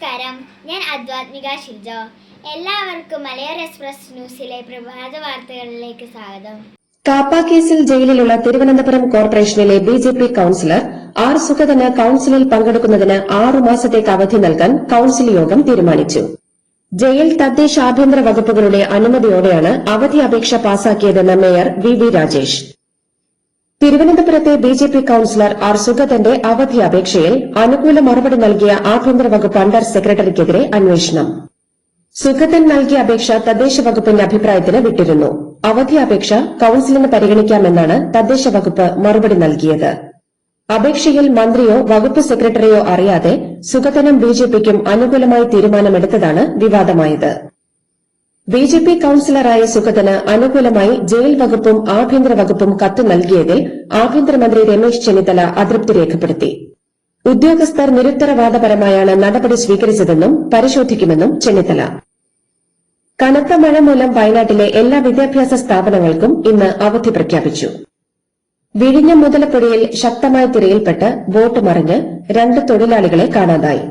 നമസ്കാരം, ഞാൻ അദ്വാത്മിക ഷിൽജോ. എല്ലാവർക്കും മലയാളം എക്സ്പ്രസ് ന്യൂസിലെ പ്രഭാത വാർത്തകളിലേക്ക് സ്വാഗതം. കാപ്പ കേസിൽ ജയിലിലുള്ള തിരുവനന്തപുരം കോർപ്പറേഷനിലെ ബിജെപി കൌൺസിലർ ആർ സുഗതന് കൌൺസിലിൽ പങ്കെടുക്കുന്നതിന് 6 മാസത്തേക്ക് അവധി നൽകാൻ കൌൺസിൽ യോഗം തീരുമാനിച്ചു. ജയിൽ തദ്ദേശ ആഭ്യന്തര വകുപ്പുകളുടെ അനുമതിയോടെയാണ് അവധി അപേക്ഷ പാസാക്കിയതെന്ന് മേയർ വി രാജേഷ്. തിരുവനന്തപുരത്തെ ബിജെപി കൌൺസിലർ ആർ സുഗതന്റെ അവധി അപേക്ഷയിൽ അനുകൂല മറുപടി നൽകിയ ആഭ്യന്തര വകുപ്പ് അണ്ടർ സെക്രട്ടറിക്കെതിരെ അന്വേഷണം. സുഗതൻ നൽകിയ അപേക്ഷ തദ്ദേശ വകുപ്പിന്റെ അഭിപ്രായത്തിന് വിട്ടിരുന്നു. അവധി അപേക്ഷ കൌൺസിലിന് പരിഗണിക്കാമെന്നാണ് തദ്ദേശ വകുപ്പ് മറുപടി നൽകിയത്. അപേക്ഷയിൽ മന്ത്രിയോ വകുപ്പ് സെക്രട്ടറിയോ അറിയാതെ സുഗതനും ബിജെപിക്കും അനുകൂലമായി തീരുമാനമെടുത്തതാണ് വിവാദമായത്. ബിജെപി കൌൺസിലറായ സുഗതന് അനുകൂലമായി ജയിൽ വകുപ്പും ആഭ്യന്തര വകുപ്പും കത്ത് നൽകിയതിൽ ആഭ്യന്തരമന്ത്രി രമേശ് ചെന്നിത്തല അതൃപ്തി രേഖപ്പെടുത്തി. ഉദ്യോഗസ്ഥർ നിരുത്തരവാദപരമായാണ് നടപടി സ്വീകരിച്ചതെന്നും പരിശോധിക്കുമെന്നും ചെന്നിത്തല. കനത്ത മഴ മൂലം വയനാട്ടിലെ എല്ലാ വിദ്യാഭ്യാസ സ്ഥാപനങ്ങൾക്കും ഇന്ന് അവധി പ്രഖ്യാപിച്ചു. വിഴിഞ്ഞം മുതലപ്പുഴയിൽ ശക്തമായ തിരയിൽപ്പെട്ട് ബോട്ട് മറിഞ്ഞ് 2 തൊഴിലാളികളെ കാണാതായി.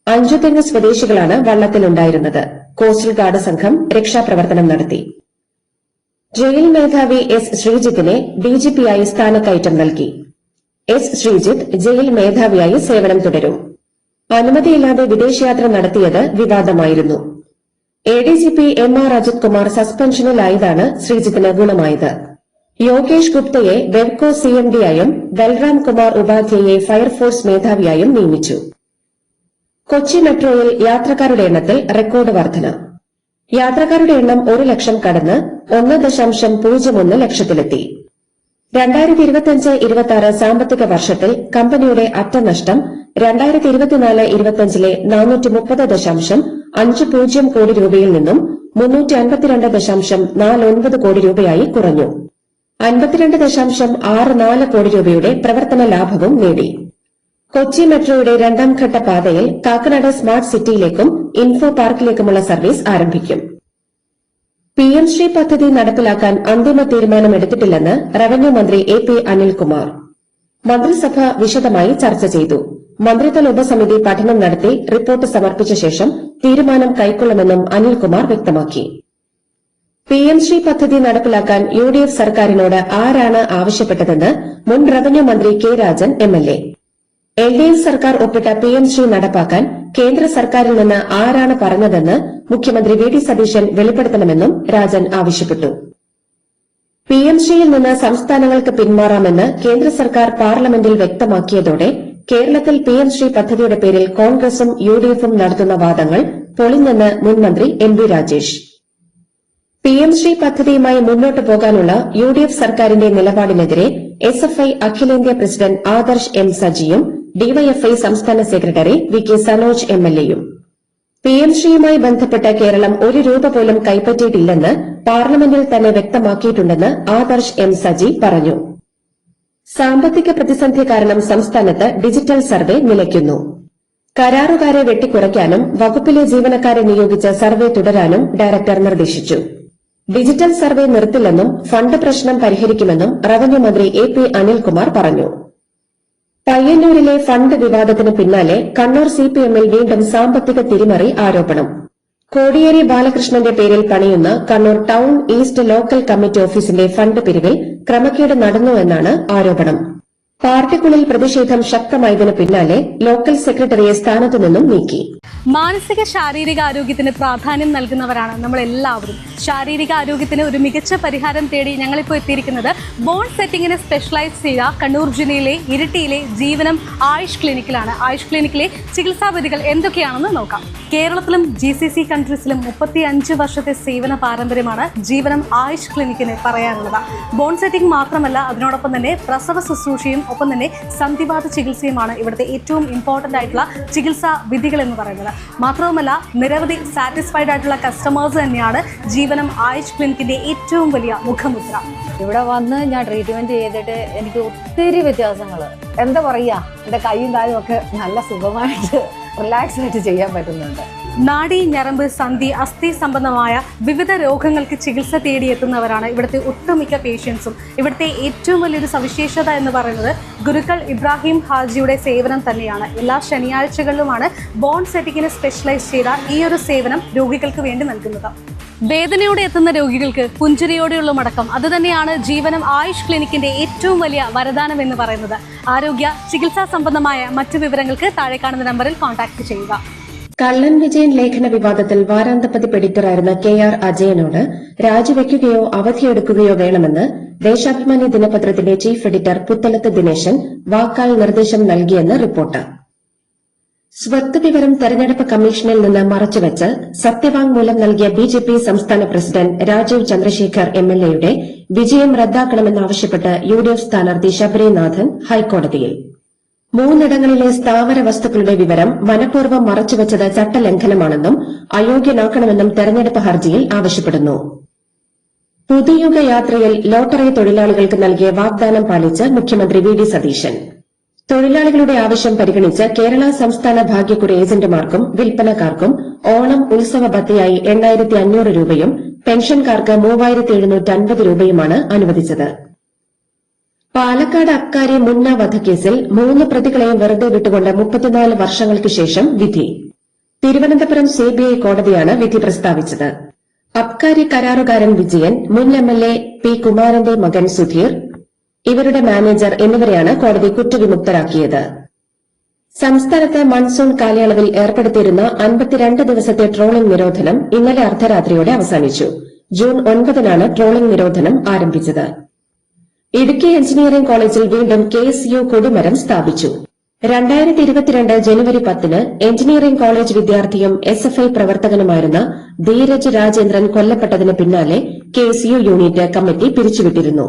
അഞ്ചുതെങ്ങ് സ്വദേശികളാണ് വള്ളത്തിലുണ്ടായിരുന്നത്. കോസ്റ്റൽ ഗാർഡ് സംഘം രക്ഷാപ്രവർത്തനം നടത്തി. ജയിൽ മേധാവി എസ് ശ്രീജിത്തിനെ ഡിജിപിയായി സ്ഥാനക്കയറ്റം നൽകി. എസ് ശ്രീജിത്ത് ജയിൽ മേധാവിയായി സേവനം തുടരും. അനുമതിയില്ലാതെ വിദേശയാത്ര നടത്തിയത് വിവാദമായിരുന്നു. ADGP M R. അജിത് കുമാർ സസ്പെൻഷനിലായതാണ് ശ്രീജിത്തിന് ഗുണമായത്. യോഗേഷ് ഗുപ്തയെ വെവ്കോ സിഎംഡിയായും ബൽറാം കുമാർ ഉപാധ്യയെ ഫയർഫോഴ്സ് മേധാവിയായും നിയമിച്ചു. കൊച്ചി മെട്രോയിൽ യാത്രക്കാരുടെ എണ്ണത്തിൽ റെക്കോർഡ് വർധന. യാത്രക്കാരുടെ എണ്ണം 1 ലക്ഷം കടന്ന് 1.01 ലക്ഷത്തിലെത്തി. 2025-26 സാമ്പത്തിക വർഷത്തിൽ കമ്പനിയുടെ അറ്റ നഷ്ടം 2024-25 430.50 കോടി രൂപയിൽ നിന്നും 352.49 കോടി രൂപയായി കുറഞ്ഞു. 52.64 കോടി രൂപയുടെ പ്രവർത്തന ലാഭവും നേടി. കൊച്ചി മെട്രോയുടെ 2ാം ഘട്ട പാതയിൽ കാക്കനാട് സ്മാർട്ട് സിറ്റിയിലേക്കും ഇൻഫോ പാർക്കിലേക്കുമുള്ള സർവീസ് ആരംഭിക്കും. പിഎം ശ്രീ പദ്ധതി നടപ്പിലാക്കാൻ അന്തിമ തീരുമാനമെടുത്തിട്ടില്ലെന്ന് റവന്യൂ മന്ത്രി എ.പി. അനിൽകുമാർ. മന്ത്രിസഭ വിശദമായി ചർച്ച ചെയ്തു. മന്ത്രിതല ഉപസമിതി പഠനം നടത്തി റിപ്പോർട്ട് സമർപ്പിച്ച ശേഷം തീരുമാനം കൈക്കൊള്ളുമെന്നും അനിൽകുമാർ വ്യക്തമാക്കി. പിഎം ശ്രീ പദ്ധതി നടപ്പിലാക്കാൻ യുഡിഎഫ് സർക്കാരിനോട് ആരാണ് ആവശ്യപ്പെട്ടതെന്ന് മുൻ റവന്യൂ മന്ത്രി കെ രാജൻ എംഎൽഎ. എൽഡിഎഫ് സർക്കാർ ഒപ്പിട്ട പിഎം ശ്രീ നടപ്പാക്കാൻ കേന്ദ്ര സർക്കാരിൽ നിന്ന് ആരാണ് പറഞ്ഞതെന്ന് മുഖ്യമന്ത്രി വി ഡി സതീശൻ വെളിപ്പെടുത്തണമെന്നും രാജൻ ആവശ്യപ്പെട്ടു. പിഎം ശ്രീയിൽ നിന്ന് സംസ്ഥാനങ്ങൾക്ക് പിന്മാറാമെന്ന് കേന്ദ്ര സർക്കാർ പാർലമെന്റിൽ വ്യക്തമാക്കിയതോടെ കേരളത്തിൽ പിഎം ശ്രീ പദ്ധതിയുടെ പേരിൽ കോൺഗ്രസും യുഡിഎഫും നടത്തുന്ന വാദങ്ങൾ പൊളിഞ്ഞെന്ന് മുൻമന്ത്രി എം.വി. രാജേഷ്. പിഎം ശ്രീ പദ്ധതിയുമായി മുന്നോട്ടു പോകാനുള്ള യുഡിഎഫ് സർക്കാരിന്റെ നിലപാടിനെതിരെ എസ്എഫ്ഐ അഖിലേന്ത്യാ പ്രസിഡന്റ് ആദർശ് എം സജിയും ഡിവൈഎഫ്ഐ സംസ്ഥാന സെക്രട്ടറി വി കെ സനോജ് എംഎൽഎയും. പിഎം ശ്രീയുമായി ബന്ധപ്പെട്ട് കേരളം 1 രൂപ പോലും കൈപ്പറ്റിയിട്ടില്ലെന്ന് പാർലമെന്റിൽ തന്നെ വ്യക്തമാക്കിയിട്ടുണ്ടെന്ന് ആദർശ് എം സജി പറഞ്ഞു. സാമ്പത്തിക പ്രതിസന്ധി കാരണം സംസ്ഥാനത്ത് ഡിജിറ്റൽ സർവേ നിലയ്ക്കുന്നു. കരാറുകാരെ വെട്ടിക്കുറയ്ക്കാനും വകുപ്പിലെ ജീവനക്കാരെ നിയോഗിച്ച് സർവേ തുടരാനും ഡയറക്ടർ നിർദ്ദേശിച്ചു. ഡിജിറ്റൽ സർവേ നിർത്തില്ലെന്നും ഫണ്ട് പ്രശ്നം പരിഹരിക്കുമെന്നും റവന്യൂ മന്ത്രി എ.പി. അനിൽകുമാർ പറഞ്ഞു. പയ്യന്നൂരിലെ ഫണ്ട് വിവാദത്തിന് പിന്നാലെ കണ്ണൂർ സിപിഎമ്മിൽ വീണ്ടും സാമ്പത്തിക തിരിമറി ആരോപണം. കോടിയേരി ബാലകൃഷ്ണന്റെ പേരിൽ പണിയുന്ന Kannur town east local committee ഓഫീസിന്റെ ഫണ്ട് പിരിവിൽ ക്രമക്കേട് നടന്നുവെന്നാണ് ആരോപണം. പാർട്ടിക്കുള്ളിൽ പ്രതിഷേധം ശക്തമായതിനു പിന്നാലെ ലോക്കൽ സെക്രട്ടറിയെ സ്ഥാനത്തു നിന്നും നീക്കി. മാനസിക ശാരീരിക ആരോഗ്യത്തിന് പ്രാധാന്യം നൽകുന്നവരാണ് നമ്മൾ എല്ലാവരും. ശാരീരിക ആരോഗ്യത്തിന് ഒരു മികച്ച പരിഹാരം തേടി ഞങ്ങളിപ്പോൾ എത്തിയിരിക്കുന്നത് ബോൺ സെറ്റിങ്ങിന് സ്പെഷ്യലൈസ് ചെയ്ത കണ്ണൂർ ജില്ലയിലെ ഇരിട്ടിയിലെ ജീവനം ആയുഷ് ക്ലിനിക്കിലാണ്. ആയുഷ് ക്ലിനിക്കിലെ ചികിത്സാ വിധികൾ എന്തൊക്കെയാണെന്ന് നോക്കാം. കേരളത്തിലും GCC കൺട്രീസിലും 35 വർഷത്തെ സേവന പാരമ്പര്യമാണ് ജീവനം ആയുഷ് ക്ലിനിക്കിന് പറയാനുള്ളത്. ബോൺ സെറ്റിംഗ് മാത്രമല്ല, അതിനോടൊപ്പം തന്നെ പ്രസവ ശുശ്രൂഷയും ഒപ്പം തന്നെ സന്ധിവാത ചികിത്സയുമാണ് ഇവിടുത്തെ ഏറ്റവും ഇമ്പോർട്ടൻ്റ് ആയിട്ടുള്ള ചികിത്സാ വിധികൾ എന്ന് പറയുന്നത്. മാത്രവുമല്ല, നിരവധി സാറ്റിസ്ഫൈഡ് ആയിട്ടുള്ള കസ്റ്റമേഴ്സ് തന്നെയാണ് ജീവനം ആയുഷ് ക്ലിനിക്കിന്റെ ഏറ്റവും വലിയ മുഖമുദ്ര. ഇവിടെ വന്ന് ഞാൻ ട്രീറ്റ്മെന്റ് ചെയ്തിട്ട് എനിക്ക് ഒത്തിരി വ്യത്യാസങ്ങൾ, എന്താ പറയുക, എൻ്റെ കൈയും കാലും ഒക്കെ നല്ല സുഖമായിട്ട് റിലാക്സ് ആയിട്ട് ചെയ്യാൻ പറ്റുന്നുണ്ട്. നാഡി, ഞരമ്പ്, സന്ധി, അസ്ഥി സംബന്ധമായ വിവിധ രോഗങ്ങൾക്ക് ചികിത്സ തേടിയെത്തുന്നവരാണ് ഇവിടുത്തെ ഒട്ടുമിക്ക പേഷ്യൻസും. ഇവിടുത്തെ ഏറ്റവും വലിയൊരു സവിശേഷത എന്ന് പറയുന്നത് ഗുരുക്കൾ ഇബ്രാഹിം ഹാജിയുടെ സേവനം തന്നെയാണ്. എല്ലാ ശനിയാഴ്ചകളിലുമാണ് ബോൺ സെറ്റിങ്ങിന് സ്പെഷ്യലൈസ് ചെയ്ത ഈ ഒരു സേവനം രോഗികൾക്ക് വേണ്ടി നൽകുന്നത്. വേദനയോടെ എത്തുന്ന രോഗികൾക്ക് പുഞ്ചിരിയോടെയുള്ള മടക്കം, അതുതന്നെയാണ് ജീവനം ആയുഷ് ക്ലിനിക്കിന്റെ ഏറ്റവും വലിയ വരദാനം എന്ന് പറയുന്നത്. ആരോഗ്യ ചികിത്സാ സംബന്ധമായ മറ്റു വിവരങ്ങൾക്ക് താഴെ കാണുന്ന നമ്പറിൽ കോൺടാക്ട് ചെയ്യുക. കള്ളൻ വിജയൻ ലേഖന വിവാദത്തിൽ വാരാന്തപതിപ്പ് എഡിറ്ററായിരുന്ന KR അജയനോട് രാജിവെക്കുകയോ അവധിയെടുക്കുകയോ വേണമെന്ന് ദേശാഭിമാനി ദിനപത്രത്തിന്റെ ചീഫ് എഡിറ്റർ പുത്തലത്ത് ദിനേശൻ വാക്കാൽ നിർദ്ദേശം നൽകിയെന്ന് റിപ്പോർട്ട്. സ്വത്ത് വിവരം തെരഞ്ഞെടുപ്പ് കമ്മീഷനിൽ നിന്ന് മറച്ചുവെച്ച് സത്യവാങ്മൂലം നൽകിയ BJP സംസ്ഥാന പ്രസിഡന്റ് രാജീവ് ചന്ദ്രശേഖർ MLA-യുടെ വിജയം റദ്ദാക്കണമെന്നാവശ്യപ്പെട്ട് UDF സ്ഥാനാർത്ഥി ശബരിനാഥൻ ഹൈക്കോടതിയിൽ. 3 ഇടങ്ങളിലെ സ്ഥാവര വസ്തുക്കളുടെ വിവരം മനഃപൂർവ്വം മറച്ചുവെച്ചത് ചട്ടലംഘനമാണെന്നും അയോഗ്യനാക്കണമെന്നും തെരഞ്ഞെടുപ്പ് ഹർജിയിൽ ആവശ്യപ്പെടുന്നു. പുതുയുഗ യാത്രയിൽ ലോട്ടറി തൊഴിലാളികൾക്ക് നൽകിയ വാഗ്ദാനം പാലിച്ച് മുഖ്യമന്ത്രി VD സതീശൻ. തൊഴിലാളികളുടെ ആവശ്യം പരിഗണിച്ച് കേരള സംസ്ഥാന ഭാഗ്യക്കുറി ഏജന്റുമാർക്കും വിൽപ്പനക്കാർക്കും ഓണം ഉത്സവ ഭത്തയായി 8,500 രൂപയും പെൻഷൻകാർക്ക് 3,750 രൂപയുമാണ് അനുവദിച്ചത്. പാലക്കാട് അബ്കാരി മുന്ന വധക്കേസിൽ 3 പ്രതികളെയും വെറുതെ വിട്ടുകൊണ്ട് 34 വർഷങ്ങൾക്ക് ശേഷം വിധി. തിരുവനന്തപുരം CBI കോടതിയാണ് വിധി പ്രസ്താവിച്ചത്. അബ്കാരി കരാറുകാരൻ വിജയൻ, മുൻ MLA P. കുമാരന്റെ മകൻ സുധീർ, ഇവരുടെ മാനേജർ എന്നിവരെയാണ് കോടതി കുറ്റവിമുക്തരാക്കിയത്. സംസ്ഥാനത്ത് മൺസൂൺ കാലയളവിൽ ഏർപ്പെടുത്തിയിരുന്ന 52 ദിവസത്തെ ട്രോളിംഗ് നിരോധനം ഇന്നലെ അർദ്ധരാത്രിയോടെ അവസാനിച്ചു. ജൂൺ 9-നാണ് ട്രോളിംഗ് നിരോധനം ആരംഭിച്ചത്. ഇടുക്കി എഞ്ചിനീയറിംഗ് കോളേജിൽ വീണ്ടും KSU കൊടിമരം സ്ഥാപിച്ചു. 2022 ജനുവരി 10-ന് എഞ്ചിനീയറിംഗ് കോളേജ് വിദ്യാർത്ഥിയും SFI പ്രവർത്തകനുമായിരുന്ന ധീരജ് രാജേന്ദ്രൻ കൊല്ലപ്പെട്ടതിന് പിന്നാലെ KSU യൂണിറ്റ് കമ്മിറ്റി പിരിച്ചുവിട്ടിരുന്നു.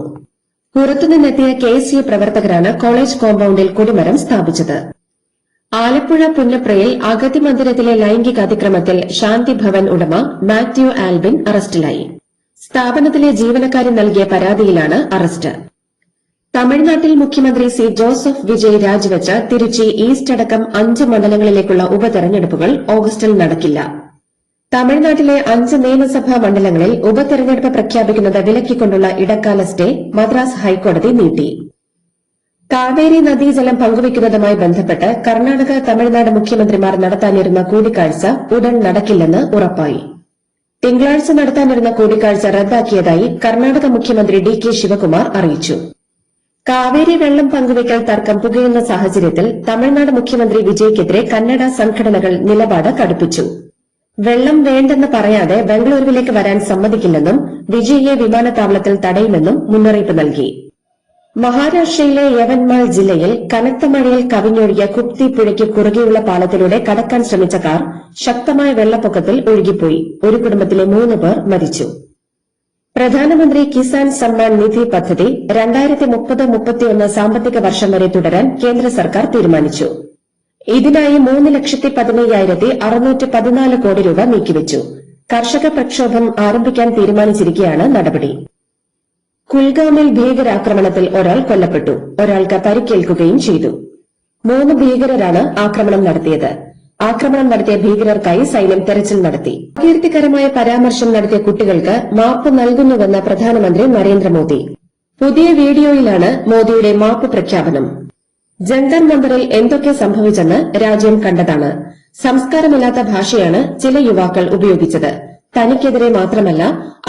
പുറത്തുനിന്നെത്തിയ KSU പ്രവർത്തകരാണ് കോളേജ് കോമ്പൌണ്ടിൽ കൊടിമരം സ്ഥാപിച്ചത്. ആലപ്പുഴ പുന്നപ്രയിൽ അഗതി മന്ദിരത്തിലെ ലൈംഗിക അതിക്രമത്തിൽ ശാന്തി ഭവൻ ഉടമ മാത്യു ആൽബിൻ അറസ്റ്റിലായി. സ്ഥാപനത്തിലെ ജീവനക്കാരി നൽകിയ പരാതിയിലാണ് അറസ്റ്റ്. തമിഴ്നാട്ടിൽ മുഖ്യമന്ത്രി C. ജോസഫ് വിജയ് രാജിവെച്ച തിരുച്ചി ഈസ്റ്റ് അടക്കം 5 മണ്ഡലങ്ങളിലേക്കുള്ള ഉപതെരഞ്ഞെടുപ്പുകൾ ഓഗസ്റ്റിൽ നടക്കില്ല. തമിഴ്നാട്ടിലെ 5 നിയമസഭാ മണ്ഡലങ്ങളിൽ ഉപതെരഞ്ഞെടുപ്പ് പ്രഖ്യാപിക്കുന്നത് വിലക്കിക്കൊണ്ടുള്ള ഇടക്കാല സ്റ്റേ മദ്രാസ് ഹൈക്കോടതി നീട്ടി. കാവേരി നദീജലം പങ്കുവയ്ക്കുന്നതുമായി ബന്ധപ്പെട്ട് കർണാടക, തമിഴ്നാട് മുഖ്യമന്ത്രിമാർ നടത്താനിരുന്ന കൂടിക്കാഴ്ച ഉടൻ നടക്കില്ലെന്ന് ഉറപ്പായി. തിങ്കളാഴ്ച നടത്താനിരുന്ന കൂടിക്കാഴ്ച റദ്ദാക്കിയതായി കർണാടക മുഖ്യമന്ത്രി DK ശിവകുമാർ അറിയിച്ചു. കാവേരി വെള്ളം പങ്കുവയ്ക്കൽ തർക്കം പുകയുന്ന സാഹചര്യത്തിൽ തമിഴ്നാട് മുഖ്യമന്ത്രി വിജയ്ക്കെതിരെ കന്നഡ സംഘടനകൾ നിലപാട് കടുപ്പിച്ചു. വെള്ളം വേണ്ടെന്ന് പറയാതെ ബംഗളൂരുവിലേക്ക് വരാൻ സമ്മതിക്കില്ലെന്നും വിജയിയെ വിമാനത്താവളത്തിൽ തടയുമെന്നും മുന്നറിയിപ്പ് നൽകി. മഹാരാഷ്ട്രയിലെ യവൻമാൾ ജില്ലയിൽ കനത്ത മഴയിൽ കവിഞ്ഞൊഴുകിയ കുപ്തി പുഴയ്ക്ക് കുറുകെയുള്ള പാലത്തിലൂടെ കടക്കാൻ ശ്രമിച്ച കാർ ശക്തമായ വെള്ളപ്പൊക്കത്തിൽ ഒഴുകിപ്പോയി. ഒരു കുടുംബത്തിലെ 3 പേർ മരിച്ചു. പ്രധാനമന്ത്രി കിസാൻ സമ്മാൻ നിധി പദ്ധതി 2030-31 സാമ്പത്തിക വർഷം വരെ തുടരാൻ കേന്ദ്ര സർക്കാർ തീരുമാനിച്ചു. ഇതിനായി 3,15,614 കോടി രൂപ നീക്കിവച്ചു. കർഷക പ്രക്ഷോഭം ആരംഭിക്കാൻ തീരുമാനിച്ചിരിക്കെയാണ് നടപടി. കുൽഗാമിൽ ഭീകരാക്രമണത്തിൽ ഒരാൾ കൊല്ലപ്പെട്ടു, ഒരാൾക്ക് പരിക്കേൽക്കുകയും ചെയ്തു. 3 ഭീകരരാണ് ആക്രമണം നടത്തിയത്. ആക്രമണം നടത്തിയ ഭീകരർക്കായി സൈന്യം തെരച്ചിൽ നടത്തി. അപകീർത്തികരമായ പരാമർശം നടത്തിയ കുട്ടികൾക്ക് മാപ്പ് നൽകുന്നുവെന്ന് പ്രധാനമന്ത്രി നരേന്ദ്രമോദി. പുതിയ വീഡിയോയിലാണ് മോദിയുടെ മാപ്പ് പ്രഖ്യാപനം. ജന്തർ മന്ദറിൽ എന്തൊക്കെ സംഭവിച്ചെന്ന് രാജ്യം കണ്ടതാണ്. സംസ്കാരമില്ലാത്ത ഭാഷയാണ് ചില യുവാക്കൾ ഉപയോഗിച്ചത്. തനിക്കെതിരെ മാത്രമല്ല,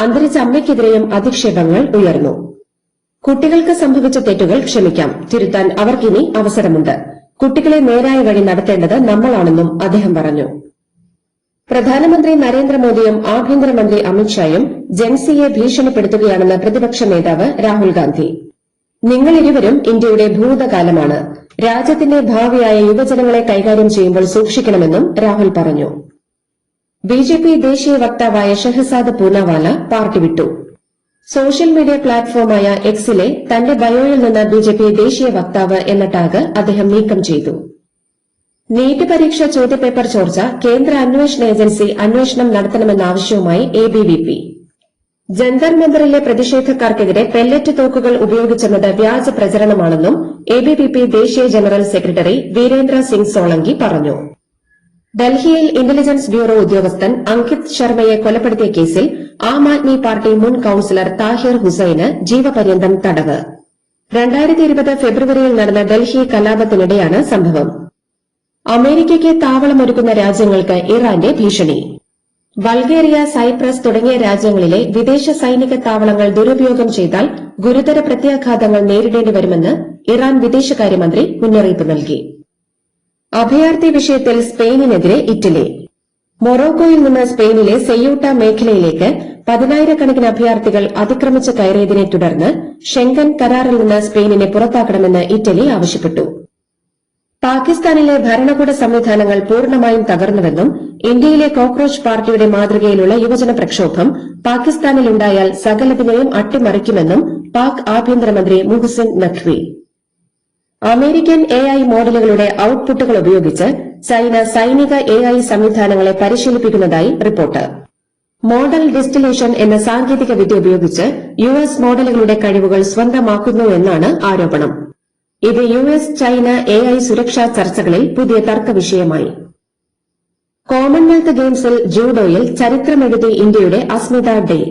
അന്തരിച്ച അമ്മയ്ക്കെതിരെയും അധിക്ഷേപങ്ങൾ ഉയർന്നു. കുട്ടികൾക്ക് സംഭവിച്ച തെറ്റുകൾ ക്ഷമിക്കാം, തിരുത്താൻ അവർക്കിനി അവസരമുണ്ട്. കുട്ടികളെ നേരായ വഴി നടത്തേണ്ടത് നമ്മളാണെന്നും അദ്ദേഹം പറഞ്ഞു. പ്രധാനമന്ത്രി നരേന്ദ്രമോദിയും ആഭ്യന്തരമന്ത്രി അമിത്ഷായും ജൻസിയെ ഭീഷണിപ്പെടുത്തുകയാണെന്ന് പ്രതിപക്ഷ നേതാവ് രാഹുൽ ഗാന്ധി. നിങ്ങളിരുവരും ഇന്ത്യയുടെ ഭൂതകാലമാണ്. രാജ്യത്തിന്റെ ഭാവിയായ യുവജനങ്ങളെ കൈകാര്യം ചെയ്യുമ്പോൾ സൂക്ഷിക്കണമെന്നും രാഹുൽ പറഞ്ഞു. BJP ദേശീയ വക്താവായ ഷെഹസാദ് പൂനാവാല പാർട്ടി വിട്ടു. സോഷ്യൽ മീഡിയ പ്ലാറ്റ്ഫോമായ എക്സിലെ തന്റെ ബയോയിൽ നിന്ന് BJP ദേശീയ വക്താവ് എന്ന ടാഗ് അദ്ദേഹം നീക്കം ചെയ്തു. നീറ്റ് പരീക്ഷ ചോദ്യപേപ്പർ ചോർച്ച കേന്ദ്ര അന്വേഷണ ഏജൻസി അന്വേഷണം നടത്തണമെന്ന ആവശ്യവുമായി ABVP. ജന്തർ മന്ദറിലെ പ്രതിഷേധക്കാർക്കെതിരെ പെല്ലറ്റ് തോക്കുകൾ ഉപയോഗിച്ചെന്നത് വ്യാജ പ്രചരണമാണെന്നും ABVP ദേശീയ ജനറൽ സെക്രട്ടറി വീരേന്ദ്ര സിംഗ് സോളങ്കി പറഞ്ഞു. ഡൽഹിയിൽ ഇന്റലിജൻസ് ബ്യൂറോ ഉദ്യോഗസ്ഥൻ അങ്കിത് ശർമ്മയെ കൊലപ്പെടുത്തിയ കേസിൽ ആം ആദ്മി പാർട്ടി മുൻ കൌൺസിലർ താഹിർ ഹുസൈന് ജീവപര്യന്തം തടവ്. 2020 ഫെബ്രുവരിയിൽ നടന്ന ഡൽഹി കലാപത്തിനിടെയാണ് സംഭവം. അമേരിക്കയ്ക്ക് താവളമൊരുക്കുന്ന രാജ്യങ്ങൾക്ക് ഇറാന്റെ ഭീഷണി. ബൾഗേറിയ, സൈപ്രസ് തുടങ്ങിയ രാജ്യങ്ങളിലെ വിദേശ സൈനിക താവളങ്ങൾ ദുരുപയോഗം ചെയ്താൽ ഗുരുതര പ്രത്യാഘാതങ്ങൾ നേരിടേണ്ടി വരുമെന്ന് ഇറാൻ വിദേശകാര്യമന്ത്രി മുന്നറിയിപ്പ് നൽകി. അഭയാർത്ഥി വിഷയത്തിൽ സ്പെയിനിനെതിരെ ഇറ്റലി. മൊറോക്കോയിൽ നിന്ന് സ്പെയിനിലെ സെയൂട്ട മേഖലയിലേക്ക് 10,000-കണക്കിന് അഭയാർത്ഥികൾ അതിക്രമിച്ച് കയറിയതിനെ തുടർന്ന് ഷെങ്കൻ കരാറിൽ നിന്ന് സ്പെയിനിനെ പുറത്താക്കണമെന്ന് ഇറ്റലി ആവശ്യപ്പെട്ടു. പാകിസ്ഥാനിലെ ഭരണകൂട സംവിധാനങ്ങൾ പൂർണ്ണമായും തകർന്നുവെന്നും ഇന്ത്യയിലെ കോക്രോച്ച് പാർട്ടിയുടെ മാതൃകയിലുള്ള യുവജന പ്രക്ഷോഭം പാകിസ്ഥാനിലുണ്ടായാൽ സകലതിനെയും അട്ടിമറിക്കുമെന്നും പാക് ആഭ്യന്തരമന്ത്രി മുഹസിൻ നഖ്വി. അമേരിക്കൻ AI മോഡലുകളുടെ ഔട്ട്പുട്ടുകൾ ഉപയോഗിച്ച് ചൈന സൈനിക AI സംവിധാനങ്ങളെ പരിശീലിപ്പിക്കുന്നതായി റിപ്പോർട്ട്. മോഡൽ ഡിസ്റ്റിലേഷൻ എന്ന സാങ്കേതിക വിദ്യ ഉപയോഗിച്ച് US മോഡലുകളുടെ കഴിവുകൾ സ്വന്തമാക്കുന്നു എന്നാണ് ആരോപണം. ഇത് US ചൈന AI സുരക്ഷാ ചർച്ചകളിൽ പുതിയ തർക്കവിഷയമായി. കോമൺവെൽത്ത് ഗെയിംസിൽ ജൂഡോയിൽ ചരിത്രമെഴുതി ഇന്ത്യയുടെ അസ്മിത ഡേ.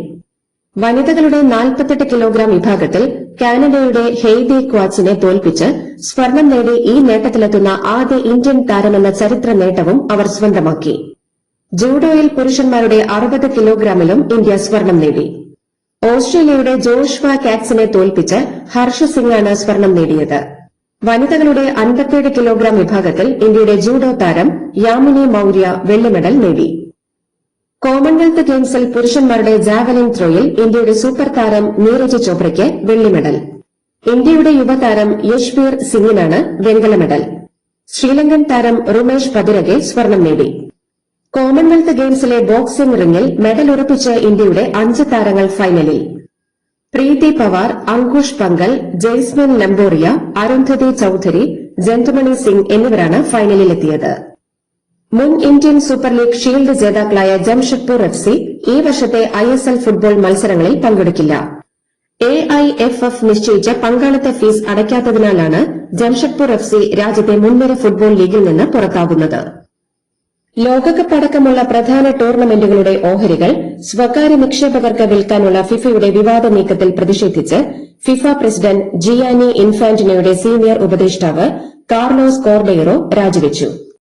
വനിതകളുടെ 48 കിലോഗ്രാം വിഭാഗത്തിൽ കാനഡയുടെ ഹെയ്ദി ക്വാച്ചിനെ തോൽപ്പിച്ച് സ്വർണം നേടി ഈ നേട്ടത്തിലെത്തുന്ന ആദ്യ ഇന്ത്യൻ താരമെന്ന ചരിത്ര നേട്ടവും അവർ സ്വന്തമാക്കി. ജൂഡോയിൽ പുരുഷന്മാരുടെ 60 കിലോഗ്രാമിലും ഇന്ത്യ സ്വർണം നേടി. ഓസ്ട്രേലിയയുടെ ജോഷ്വ കാറ്റ്സിനെ തോൽപ്പിച്ച് ഹർഷ് സിംഗാണ് സ്വർണം നേടിയത്. വനിതകളുടെ 57 കിലോഗ്രാം വിഭാഗത്തിൽ ഇന്ത്യയുടെ ജൂഡോ താരം യാമിനി മൌര്യ വെള്ളി മെഡൽ നേടി. കോമൺവെൽത്ത് ഗെയിംസിൽ പുരുഷന്മാരുടെ ജാവലിൻ ത്രോയിൽ ഇന്ത്യയുടെ സൂപ്പർ താരം നീരജ് ചോപ്രയ്ക്ക് വെള്ളി മെഡൽ. ഇന്ത്യയുടെ യുവതാരം യശ്വീർ സിംഗിനാണ് വെങ്കല മെഡൽ. ശ്രീലങ്കൻ താരം റുമേഷ് പതിരകെ സ്വർണം നേടി. കോമൺവെൽത്ത് ഗെയിംസിലെ ബോക്സിംഗ് റിംഗിൽ മെഡൽ ഉറപ്പിച്ച് ഇന്ത്യയുടെ 5 താരങ്ങൾ ഫൈനലിൽ. പ്രീതി പവാർ, അങ്കുഷ് പങ്കൽ, ജെയ്സ്മിൻ ലംബോറിയ, അരുന്ധതി ചൌധരി, ജന്തുമണി സിംഗ് എന്നിവരാണ് ഫൈനലിലെത്തിയത്. മുൻ ഇന്ത്യൻ സൂപ്പർ ലീഗ് ഷീൽഡ് ജേതാക്കളായ ജംഷഡ്പൂർ FC ഈ വർഷത്തെ ISL ഫുട്ബോൾ മത്സരങ്ങളിൽ പങ്കെടുക്കില്ല. AIFF നിശ്ചയിച്ച പങ്കാളിത്ത ഫീസ് അടയ്ക്കാത്തതിനാലാണ് ജംഷഡ്പൂർ FC രാജ്യത്തെ മുൻനിര ഫുട്ബോൾ ലീഗിൽ നിന്ന് പുറത്താകുന്നത്. ലോകകപ്പ് അടക്കമുള്ള പ്രധാന ടൂർണമെന്റുകളുടെ ഓഹരികൾ സ്വകാര്യ നിക്ഷേപകർക്ക് വിൽക്കാനുള്ള ഫിഫയുടെ വിവാദ നീക്കത്തിൽ പ്രതിഷേധിച്ച് ഫിഫ പ്രസിഡന്റ് ജിയാനി ഇൻഫാന്റിനോയുടെ സീനിയർ ഉപദേഷ്ടാവ് കാർലോസ് കോർഡെയ്റോ രാജിവെച്ചു.